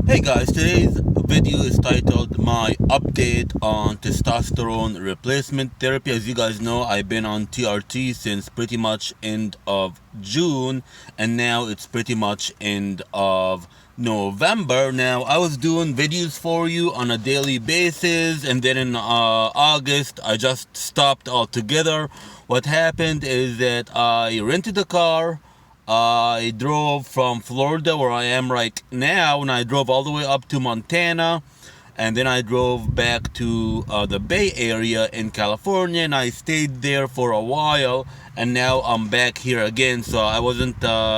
Hey guys, today's video is titled My Update on Testosterone Replacement Therapy. As you guys know, I've been on TRT since pretty much end of June, and now it's pretty much end of November. Now, I was doing videos for you on a daily basis, and then in August, I just stopped altogether. What happened is that I rented a car. I drove from Florida, where I am right now, and I drove all the way up to Montana. And then I drove back to the Bay Area in California, and I stayed there for a while. And now I'm back here again. So I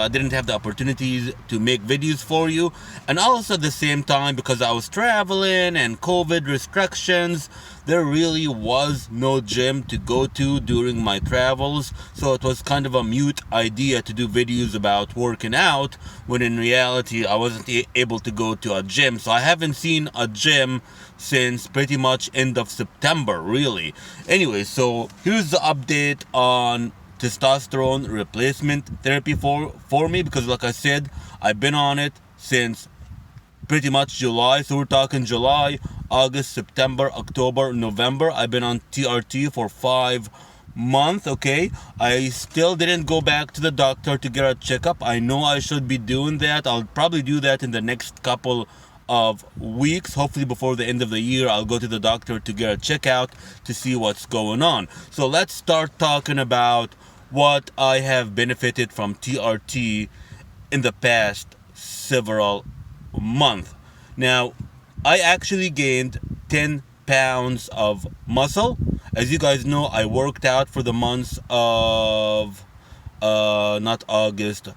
didn't have the opportunities to make videos for you. And also at the same time, because I was traveling and COVID restrictions, there really was no gym to go to during my travels, so it was kind of a mute idea to do videos about working out when in reality I wasn't able to go to a gym. So I haven't seen a gym since pretty much end of September, really. Anyway, so here's the update on testosterone replacement therapy for me, because like I said, I've been on it since pretty much July. So we're talking July, August, September, October, November. I've been on TRT for 5 months. Okay, I still didn't go back to the doctor to get a checkup. I know I should be doing that. I'll probably do that in the next couple of weeks. Hopefully before the end of the year, I'll go to the doctor to get a checkout to see what's going on. So let's start talking about what I have benefited from TRT in the past several month. Now, I actually gained 10 pounds of muscle. As you guys know, I worked out for the months of not August,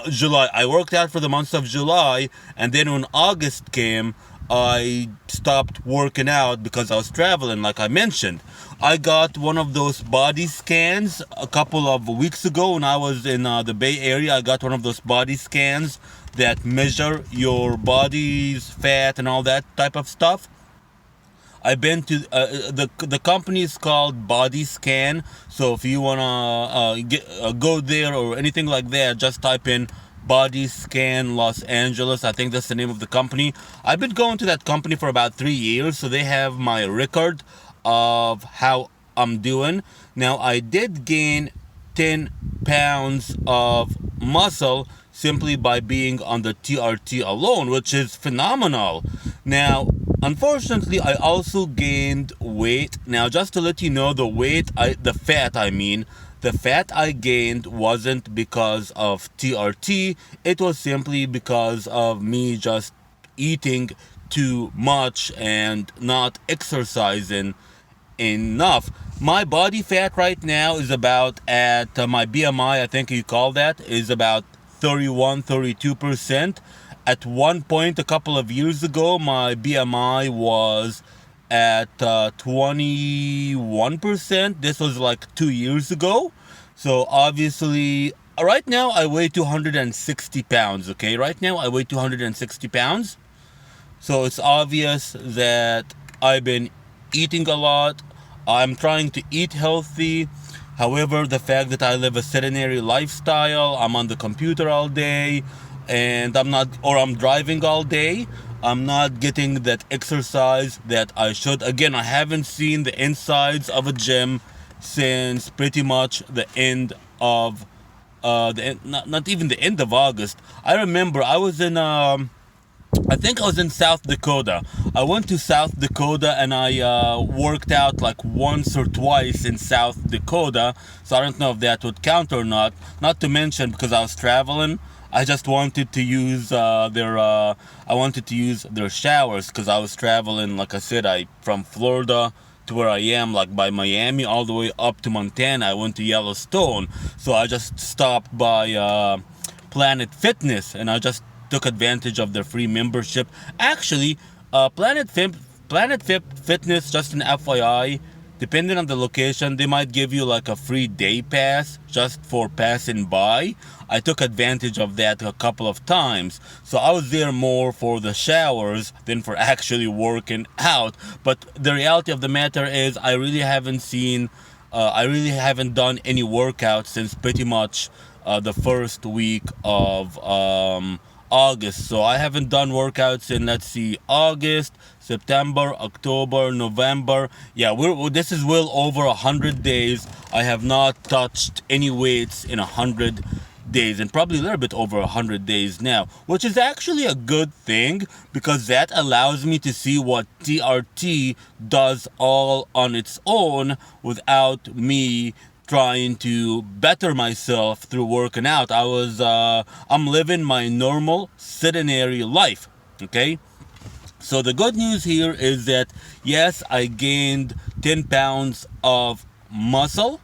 July. I worked out for the months of July, and then when August came, I stopped working out because I was traveling, like I mentioned. I got one of those body scans a couple of weeks ago when I was in the Bay Area. I got one of those body scans that measure your body's fat and all that type of stuff. I've been to the company is called Body Scan. So if you wanna go there or anything like that, just type in Body Scan Los Angeles. I think that's the name of the company. I've been going to that company for about 3 years, so they have my record of how I'm doing. Now I did gain 10 pounds of muscle simply by being on the TRT alone, which is phenomenal. Now, unfortunately, I also gained weight. Now, just to let you know, the fat I gained wasn't because of TRT. It was simply because of me just eating too much and not exercising enough. My body fat right now is about at my BMI, I think you call that, is about 31, 32%. At one point, a couple of years ago, my BMI was at 21%. This was like 2 years ago. So obviously, right now I weigh 260 pounds. Okay, right now I weigh 260 pounds. So it's obvious that I've been eating a lot. I'm trying to eat healthy. However, the fact that I live a sedentary lifestyle, I'm on the computer all day, and I'm driving all day, I'm not getting that exercise that I should. Again, I haven't seen the insides of a gym since pretty much the end of not even the end of August. I remember I think I was in South Dakota. I went to South Dakota and I worked out like once or twice in South Dakota. So I don't know if that would count or not. Not to mention, because I was traveling, I just wanted to use their showers, because I was traveling. Like I said, I from Florida to where I am, like by Miami, all the way up to Montana. I went to Yellowstone, so I just stopped by Planet Fitness, and I just took advantage of their free membership. Actually, Fitness, just an FYI, depending on the location, they might give you like a free day pass just for passing by. I took advantage of that a couple of times. So I was there more for the showers than for actually working out. But the reality of the matter is, I really haven't done any workout since pretty much the first week of August. So I haven't done workouts in, let's see, August, September, October, November. Yeah, this is well over 100 days. I have not touched any weights in 100 days, and probably a little bit over 100 days now, which is actually a good thing because that allows me to see what TRT does all on its own without me trying to better myself through working out. I'm living my normal sedentary life. Okay, so the good news here is that yes, I gained 10 pounds of muscle.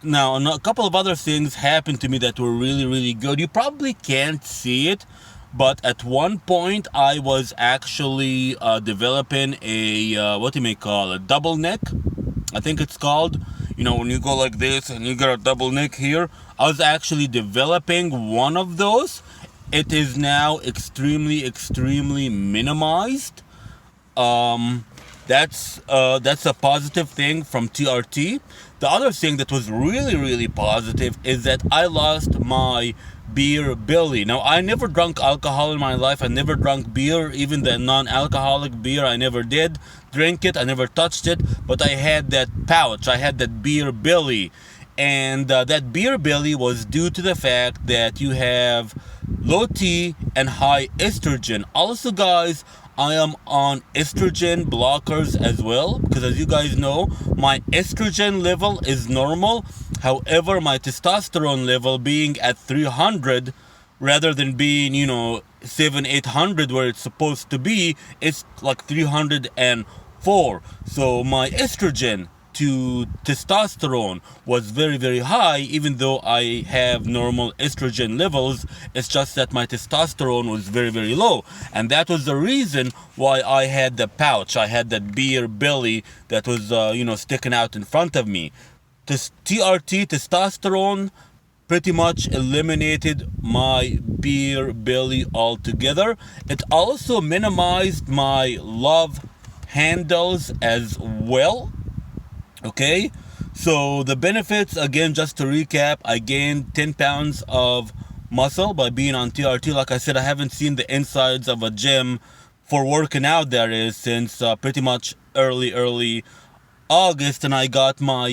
Now, a couple of other things happened to me that were really, really good. You probably can't see it, but at one point I was actually developing a, what you may call a double neck. I think it's called. You know, when you go like this and you got a double neck here. I was actually developing one of those. It is now extremely, extremely minimized. Um, that's a positive thing from TRT. The other thing that was really, really positive is that I lost my beer belly. Now, I never drank alcohol in my life. I never drank beer, even the non-alcoholic beer. I never did drink it. I never touched it. But I had that pouch. I had that beer belly. And that beer belly was due to the fact that you have low T and high estrogen. Also, guys, I am on estrogen blockers as well because, as you guys know, my estrogen level is normal. However, my testosterone level being at 300 rather than being, 700-800 where it's supposed to be, it's like 304. So my estrogen to testosterone was very, very high, even though I have normal estrogen levels. It's just that my testosterone was very, very low, and that was the reason why I had the pouch. I had that beer belly that was sticking out in front of me. TRT, testosterone, pretty much eliminated my beer belly altogether. It also minimized my love handles as well. Okay, so the benefits, again, just to recap, I gained 10 pounds of muscle by being on TRT. Like I said, I haven't seen the insides of a gym for working out, that is, since pretty much early August, and I got my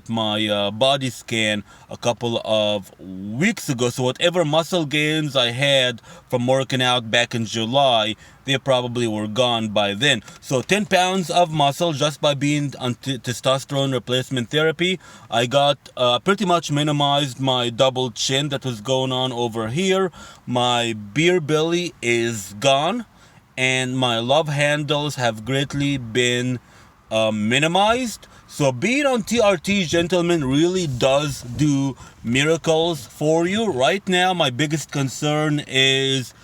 my body scan a couple of weeks ago. So whatever muscle gains I had from working out back in July, they probably were gone by then. So 10 pounds of muscle just by being on testosterone replacement therapy. I got pretty much minimized my double chin that was going on over here. My beer belly is gone, and my love handles have greatly been minimized. So being on TRT, gentlemen, really does do miracles for you. Right now, my biggest concern is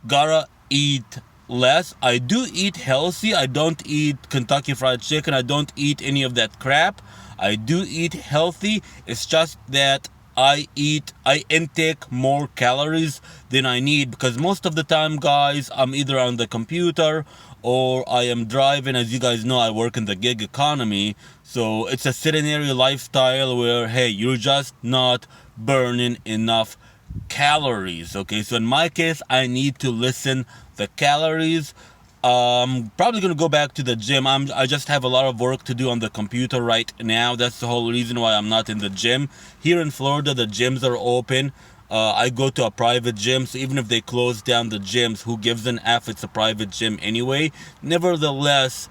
gotta eat less. I do eat healthy. I don't eat Kentucky Fried Chicken. I don't eat any of that crap. I do eat healthy. It's just that I intake more calories than I need because most of the time, guys, I'm either on the computer or I am driving. As you guys know, I work in the gig economy, so it's a sedentary lifestyle where, hey, you're just not burning enough calories. Okay, so in my case, I need to listen the calories. Probably gonna go back to the gym. I just have a lot of work to do on the computer right now. That's the whole reason why I'm not in the gym. Here in Florida, the gyms are open. I go to a private gym, so even if they close down the gyms, who gives an F? It's a private gym anyway. Nevertheless,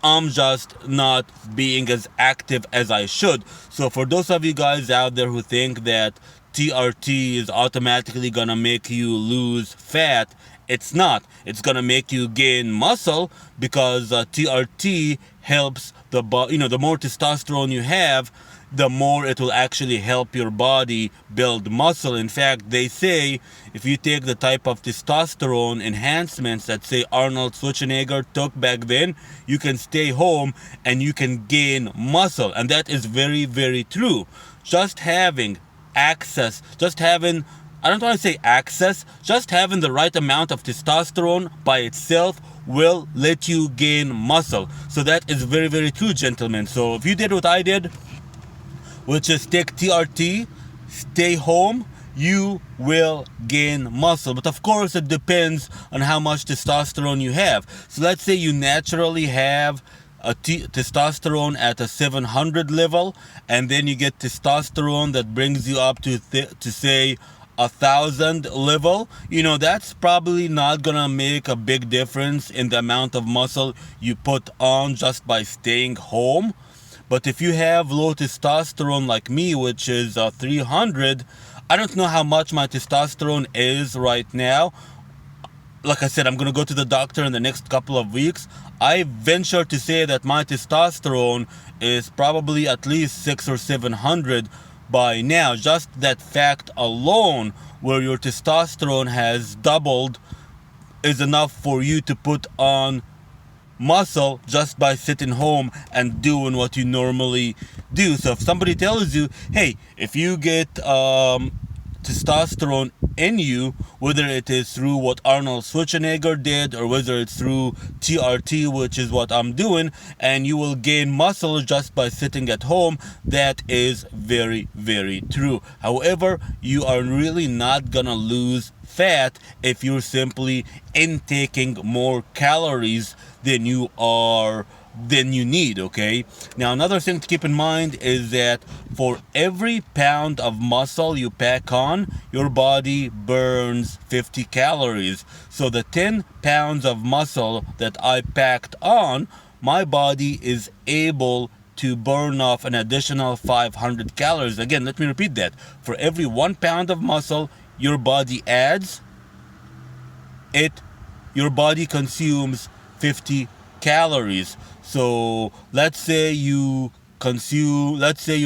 I'm just not being as active as I should. So for those of you guys out there who think that TRT is automatically gonna make you lose fat, it's not. It's gonna make you gain muscle because TRT helps the more testosterone you have, the more it will actually help your body build muscle. In fact, they say if you take the type of testosterone enhancements that, say, Arnold Schwarzenegger took back then, you can stay home and you can gain muscle. And that is very, very true. Just having access, I don't want to say access, just having the right amount of testosterone by itself will let you gain muscle. So that is very, very true, gentlemen. So if you did what I did, which is take TRT, stay home, you will gain muscle. But of course, it depends on how much testosterone you have. So let's say you naturally have testosterone at a 700 level, and then you get testosterone that brings you up to say 1,000 level. That's probably not gonna make a big difference in the amount of muscle you put on just by staying home. But if you have low testosterone like me, which is 300, I don't know how much my testosterone is right now. Like I said, I'm going to go to the doctor in the next couple of weeks. I venture to say that my testosterone is probably at least 6 or 700 by now. Just that fact alone, where your testosterone has doubled, is enough for you to put on muscle just by sitting home and doing what you normally do. So if somebody tells you, hey, if you get testosterone in you, whether it is through what Arnold Schwarzenegger did or whether it's through TRT, which is what I'm doing, and you will gain muscle just by sitting at home, that is very, very true. However, you are really not gonna lose fat if you're simply intaking more calories than you need. Okay, now another thing to keep in mind is that for every pound of muscle you pack on, your body burns 50 calories. So the 10 pounds of muscle that I packed on, my body is able to burn off an additional 500 calories. Again, let me repeat that. For every 1 pound of muscle your body adds, your body consumes 50 calories. So let's say your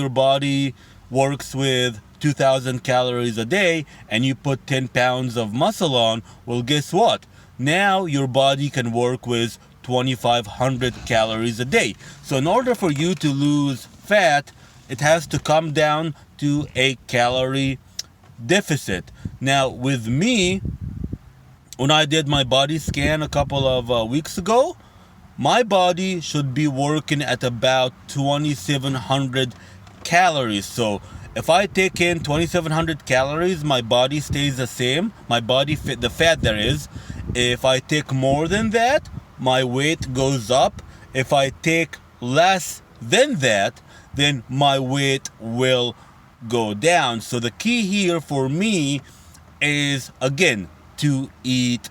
body works with 2,000 calories a day and you put 10 pounds of muscle on. Well, guess what? Now your body can work with 2,500 calories a day. So in order for you to lose fat, it has to come down to a calorie deficit. Now with me, when I did my body scan a couple of weeks ago, my body should be working at about 2,700 calories. So if I take in 2,700 calories, my body stays the same. The fat there is. If I take more than that, my weight goes up. If I take less than that, then my weight will go down. So the key here for me is, again, to eat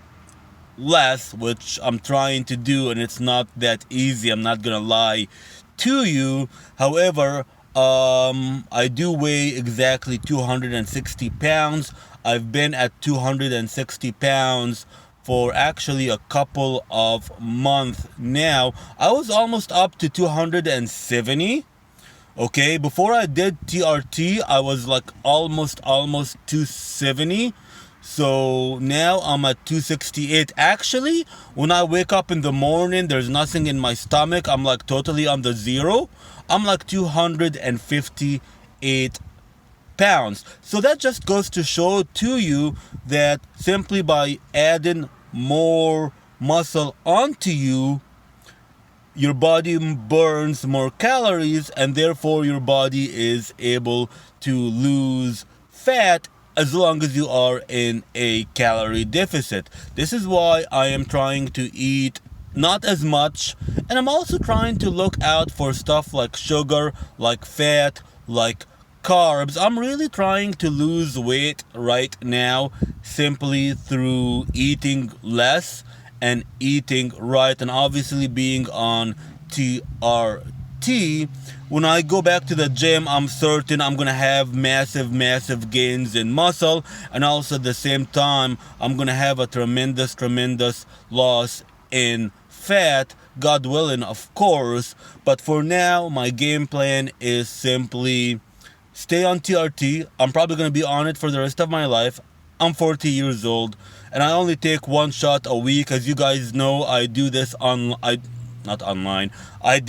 less, which I'm trying to do, and it's not that easy. I'm not gonna lie to you. However, I do weigh exactly 260 pounds. I've been at 260 pounds for actually a couple of months now. I was almost up to 270. Okay, before I did TRT, I was like almost 270. So now I'm at 268. Actually, when I wake up in the morning, there's nothing in my stomach. I'm like totally on the zero. I'm like 258 pounds. So that just goes to show to you that simply by adding more muscle onto you, your body burns more calories, and therefore your body is able to lose fat as long as you are in a calorie deficit. This is why I am trying to eat not as much, and I'm also trying to look out for stuff like sugar, like fat, like carbs. I'm really trying to lose weight right now simply through eating less and eating right, and obviously being on TRT. When I go back to the gym, I'm certain I'm gonna have massive gains in muscle, and also at the same time I'm gonna have a tremendous loss in fat, God willing, of course. But for now, my game plan is simply stay on TRT. I'm probably gonna be on it for the rest of my life. I'm 40 years old, and I only take one shot a week. As you guys know, I do this not online. I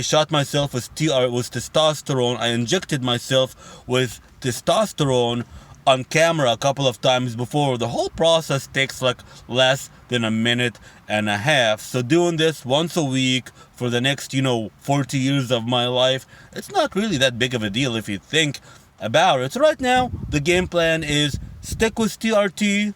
shot myself with testosterone. I injected myself with testosterone on camera a couple of times before. The whole process takes like less than a minute and a half. So doing this once a week for the next 40 years of my life, it's not really that big of a deal if you think about it. So right now, the game plan is stick with TRT,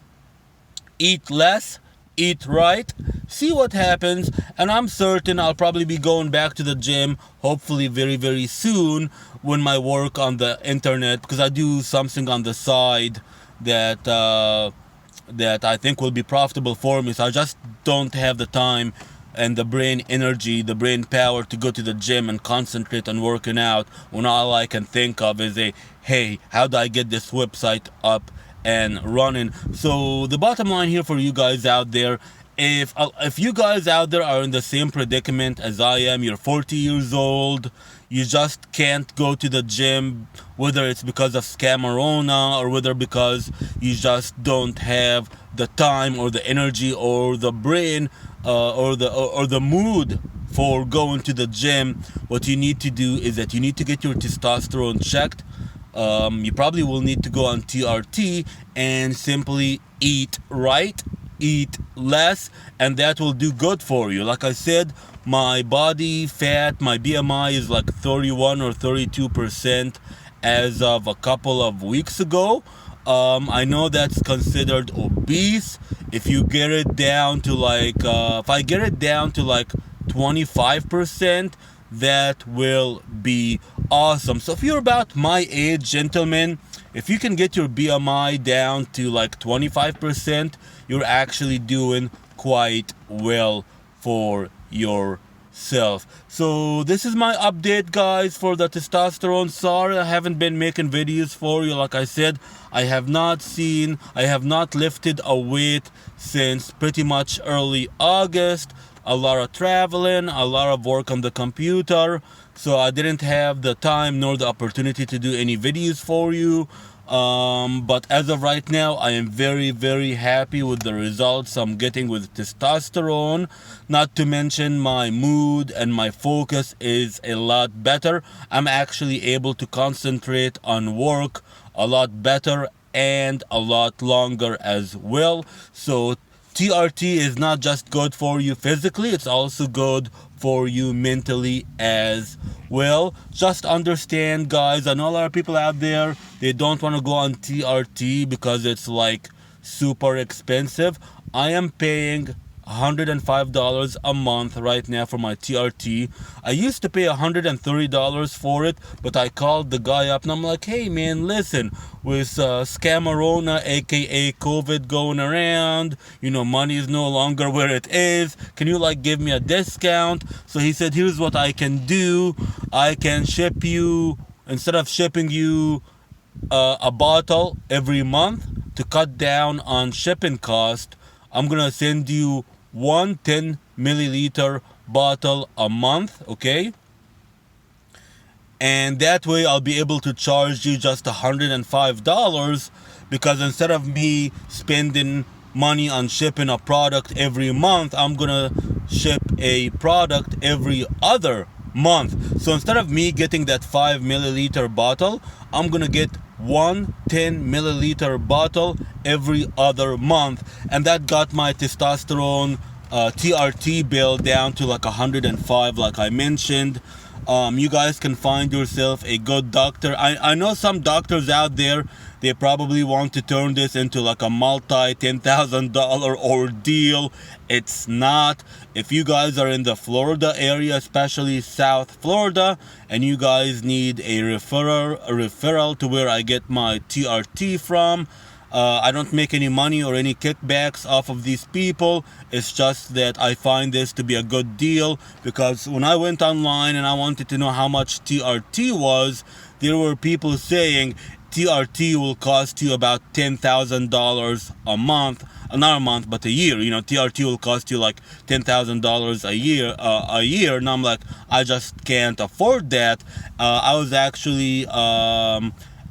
eat less, eat right, see what happens, and I'm certain I'll probably be going back to the gym, hopefully very, very soon, when my work on the internet, because I do something on the side that that I think will be profitable for me. So I just don't have the time and the brain energy, the brain power to go to the gym and concentrate on working out when all I can think of is hey, how do I get this website up and running? So the bottom line here for you guys out there, if you guys out there are in the same predicament as I am, you're 40 years old, you just can't go to the gym, whether it's because of scamarona or whether because you just don't have the time or the energy or the brain or the mood for going to the gym, what you need to do is that you need to get your testosterone checked. You probably will need to go on TRT and simply eat right, eat less, and that will do good for you. Like I said, my body fat, my BMI is like 31 or 32% as of a couple of weeks ago. I know that's considered obese. If you get it down to if I get it down to like 25%, that will be awesome. So if you're about my age, gentlemen, if you can get your BMI down to like 25%, you're actually doing quite well for yourself. So this is my update, guys, for the testosterone. Sorry I haven't been making videos for you. Like I said, I have not lifted a weight since pretty much early August. A lot of traveling, a lot of work on the computer, so I didn't have the time nor the opportunity to do any videos for you. But as of right now, I am very, very happy with the results I'm getting with testosterone. Not to mention my mood and my focus is a lot better. I'm actually able to concentrate on work a lot better and a lot longer as well. So TRT is not just good for you physically, it's also good for you mentally as well. Just understand, guys, I know a lot of people out there, they don't want to go on TRT because it's like super expensive. I am paying $105 a month right now for my TRT. I used to pay $130 for it, but I called the guy up and I'm like, hey man, listen, with scamarona, aka COVID, going around, money is no longer where it is, can you give me a discount? So he said, here's what I can do. I can ship you, instead of shipping you a bottle every month to cut down on shipping cost, I'm gonna send you one 10 milliliter bottle a month, okay? And that way I'll be able to charge you just $105, because instead of me spending money on shipping a product every month, I'm gonna ship a product every other month. So instead of me getting that 5 milliliter bottle, I'm gonna get one 10 milliliter bottle every other month, and that got my testosterone TRT bill down to like 105, like I mentioned. You guys can find yourself a good doctor. I know some doctors out there, they probably want to turn this into like a multi $10,000 ordeal. It's not. If you guys are in the Florida area, especially South Florida, and you guys need a referral to where I get my TRT from, I don't make any money or any kickbacks off of these people. It's just that I find this to be a good deal, because when I went online and I wanted to know how much TRT was, there were people saying TRT will cost you about $10,000 a month. Not a month, but a year. TRT will cost you like $10,000 a year. And I'm like, I just can't afford that. I was actually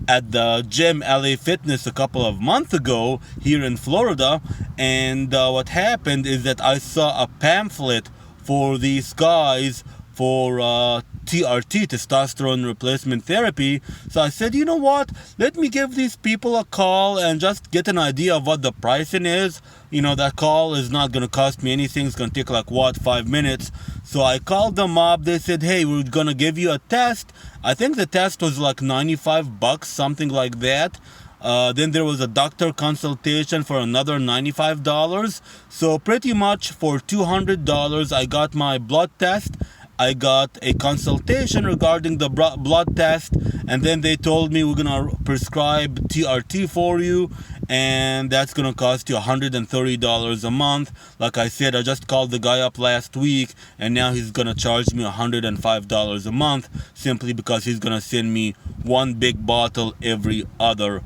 at the gym LA Fitness a couple of months ago here in Florida, and what happened is that I saw a pamphlet for these guys for TRT, testosterone replacement therapy. So I said, you know what? Let me give these people a call and just get an idea of what the pricing is. You know, that call is not going to cost me anything. It's going to take like, 5 minutes. So I called them up. They said, hey, we're going to give you a test. I think the test was like $95, something like that. Then there was a doctor consultation for another $95. So pretty much for $200, I got my blood test. I got a consultation regarding the blood test, and then they told me we're gonna prescribe TRT for you, and that's gonna cost you $130 a month. Like I said, I just called the guy up last week, and now he's gonna charge me $105 a month simply because he's gonna send me one big bottle every other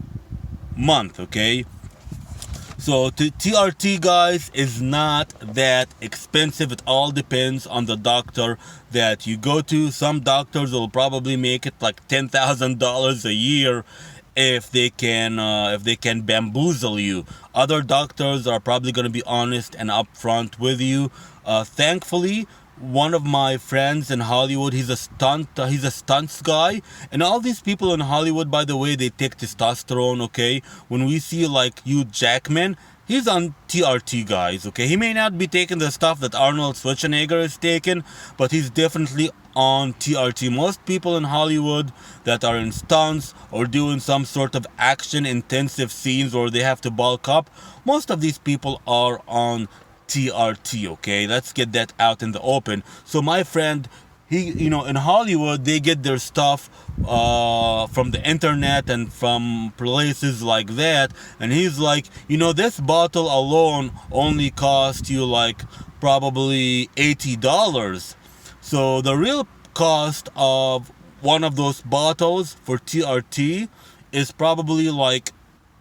month. Okay, so TRT, guys, is not that expensive. It all depends on the doctor that you go to. Some doctors will probably make it like $10,000 a year if they can bamboozle you. Other doctors are probably going to be honest and upfront with you. Thankfully, one of my friends in Hollywood, he's a stunts guy, and all these people in Hollywood, by the way, they take testosterone. Okay, when we see like Hugh Jackman, he's on TRT, guys. Okay, he may not be taking the stuff that Arnold Schwarzenegger is taking, but he's definitely on TRT. Most people in Hollywood that are in stunts or doing some sort of action intensive scenes or they have to bulk up, most of these people are on TRT. Okay, let's get that out in the open. So my friend, he, in Hollywood, they get their stuff from the internet and from places like that, and he's like, this bottle alone only cost you like probably $80. So the real cost of one of those bottles for TRT is probably like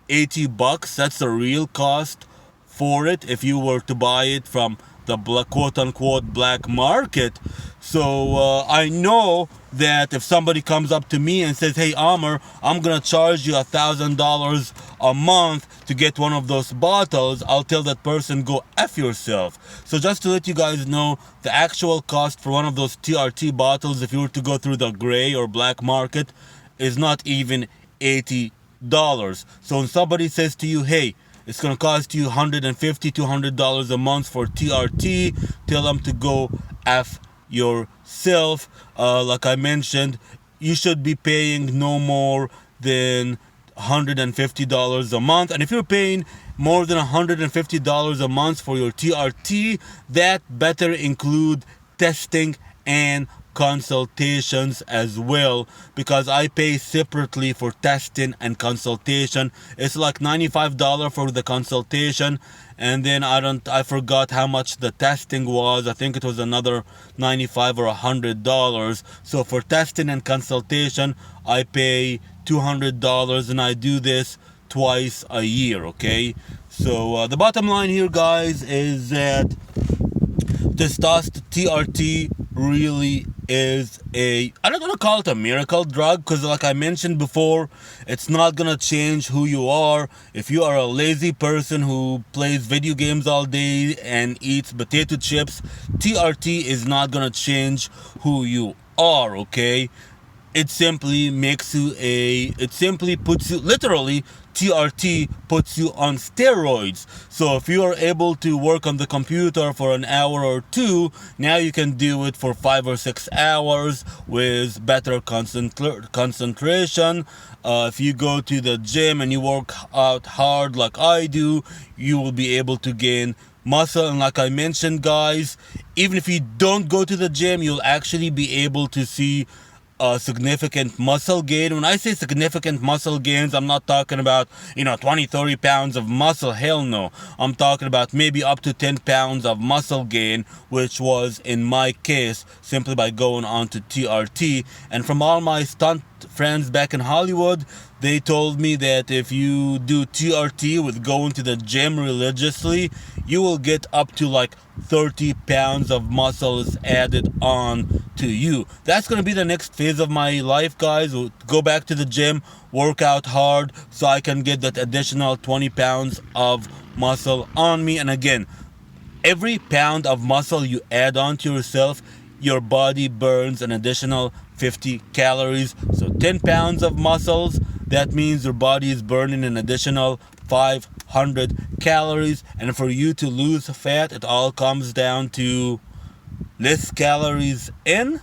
$80. That's the real cost for it if you were to buy it from the quote unquote black market. So I know that if somebody comes up to me and says, hey Amr, I'm gonna charge you $1,000 a month to get one of those bottles, I'll tell that person, go F yourself. So just to let you guys know, the actual cost for one of those TRT bottles, if you were to go through the gray or black market, is not even $80. So when somebody says to you, hey, it's going to cost you $150, $200 a month for TRT, tell them to go F yourself. Like I mentioned, you should be paying no more than $150 a month. And if you're paying more than $150 a month for your TRT, that better include testing and consultations as well, because I pay separately for testing and consultation. It's like $95 for the consultation, and then I forgot how much the testing was. I think it was another $95 or $100. So for testing and consultation, I pay $200, and I do this twice a year. Okay, so the bottom line here, guys, is that testosterone TRT really is I'm not gonna call it a miracle drug, because like I mentioned before, it's not gonna change who you are. If you are a lazy person who plays video games all day and eats potato chips, TRT is not gonna change who you are. Okay, it simply puts you, literally, TRT puts you on steroids. So if you are able to work on the computer for an hour or two, now you can do it for 5 or 6 hours with better concentration. If you go to the gym and you work out hard like I do, you will be able to gain muscle. And like I mentioned, guys, even if you don't go to the gym, you'll actually be able to see significant muscle gain. When I say significant muscle gains, I'm not talking about 20-30 pounds of muscle. Hell no. I'm talking about maybe up to 10 pounds of muscle gain, which was in my case simply by going on to TRT. And from all my stunt friends back in Hollywood, they told me that if you do TRT with going to the gym religiously, you will get up to like 30 pounds of muscles added on to you. That's going to be the next phase of my life, guys. Go back to the gym, work out hard, so I can get that additional 20 pounds of muscle on me. And again, every pound of muscle you add on to yourself, your body burns an additional 50 calories. So 10 pounds of muscles, that means your body is burning an additional 500 calories. And for you to lose fat, it all comes down to less calories in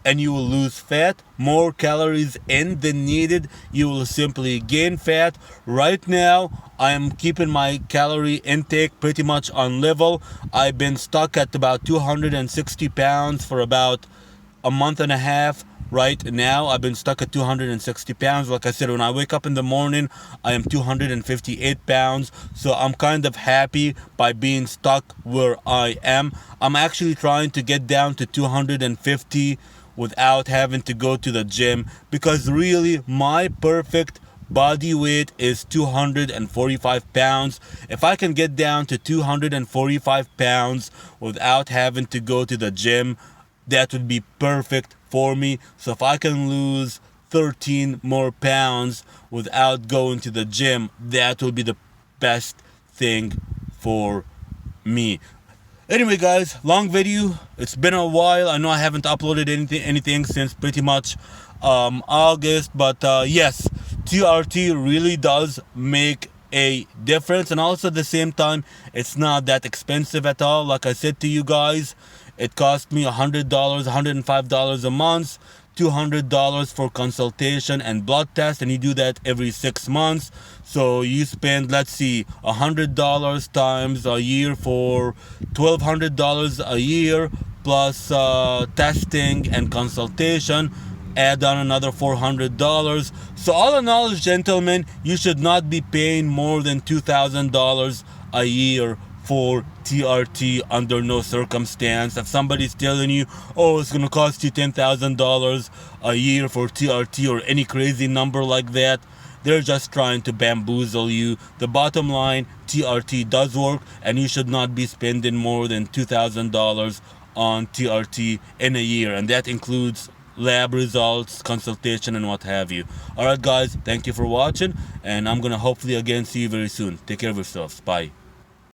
and you will lose fat. More calories in than needed, you will simply gain fat. Right now, I am keeping my calorie intake pretty much on level. I've been stuck at about 260 pounds for about a month and a half. Right now, I've been stuck at 260 pounds. Like I said, when I wake up in the morning, I am 258 pounds. So I'm kind of happy by being stuck where I am. I'm actually trying to get down to 250 without having to go to the gym, because really my perfect body weight is 245 pounds. If I can get down to 245 pounds without having to go to the gym, that would be perfect for me. So if I can lose 13 more pounds without going to the gym, that will be the best thing for me. Anyway, guys, long video. It's been a while. I know I haven't uploaded anything since pretty much August, but yes, TRT really does make a difference, and also at the same time, it's not that expensive at all. Like I said to you guys, it cost me $100, $105 a month, $200 for consultation and blood test, and you do that every 6 months. So you spend, let's see, $100 times a year for $1,200 a year, plus testing and consultation. Add on another $400. So all in all, gentlemen, you should not be paying more than $2,000 a year for TRT under no circumstance. If somebody's telling you, oh, it's gonna cost you $10,000 a year for TRT or any crazy number like that, they're just trying to bamboozle you. The bottom line, TRT does work, and you should not be spending more than $2,000 on TRT in a year, and that includes lab results, consultation, and what have you. Alright guys, thank you for watching, and I'm gonna hopefully again see you very soon. Take care of yourselves. Bye.